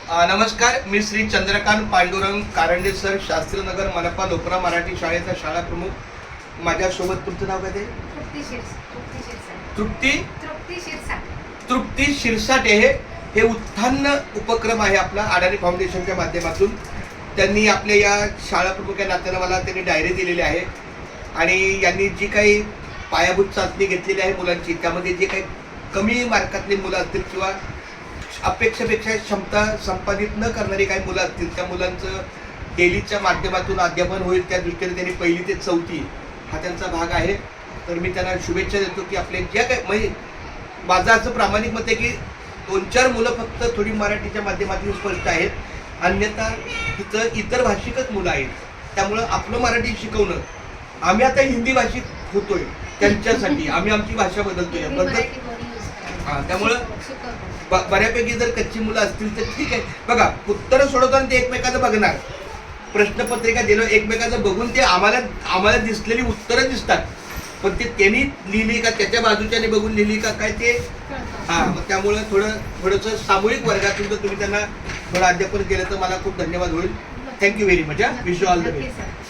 नमस्कार, मी श्री चंद्रकांत पांडुरंग कारंडे सर, शास्त्रीनगर मनपा लोकरा मराठी शाळेचा शाळा प्रमुख. माझ्यासोबत तुमचं नाव काय ते? तृप्ती शिरसाटे. हे उत्थान उपक्रम आहे आपला अडाणी फाउंडेशनच्या माध्यमातून. त्यांनी आपल्या या शाळा प्रमुख या नात्यानं मला त्यांनी डायरी दिलेली आहे आणि यांनी जी काही पायाभूत चाचणी घेतलेली आहे मुलांची, त्यामध्ये जे काही कमी मार्कातली मुलं असतील किंवा अपेक्षेपेक्षा क्षमता संपादित न करणारी काही मुलं असतील, त्या मुलांचं डेलीच्या माध्यमातून अध्यापन होईल त्या दृष्टीने त्यांनी 1ली ते 4थी हा त्यांचा भाग आहे. तर मी त्यांना शुभेच्छा देतो की आपले ज्या काही म्हणजे माझं असं प्रामाणिक मत आहे की 2-4 मुलं फक्त थोडी मराठीच्या माध्यमातून स्पष्ट आहेत, अन्यथा इथं इतर भाषिकच मुलं आहेत. त्यामुळं आपलं मराठी शिकवणं, आम्ही आता हिंदी भाषिक होतोय त्यांच्यासाठी, आम्ही आमची भाषा बदलतोय त्यामुळं बऱ्यापैकी जर कच्ची मुलं असतील तर ठीक आहे. बघा, उत्तरं सोडवताना ते एकमेकाचं बघणार, प्रश्नपत्रिका दिलं एकमेकाचं बघून ते आम्हाला दिसलेली उत्तरं दिसतात, पण ते त्यांनी लिहिली का त्याच्या बाजूच्याने बघून लिहिली का काय ते मग त्यामुळं थोडंसं सामूहिक वर्गातून जर तुम्ही त्यांना थोडं अध्यापन केलं तर मला खूप धन्यवाद होईल. Thank you very much. Wish you all the best. आणि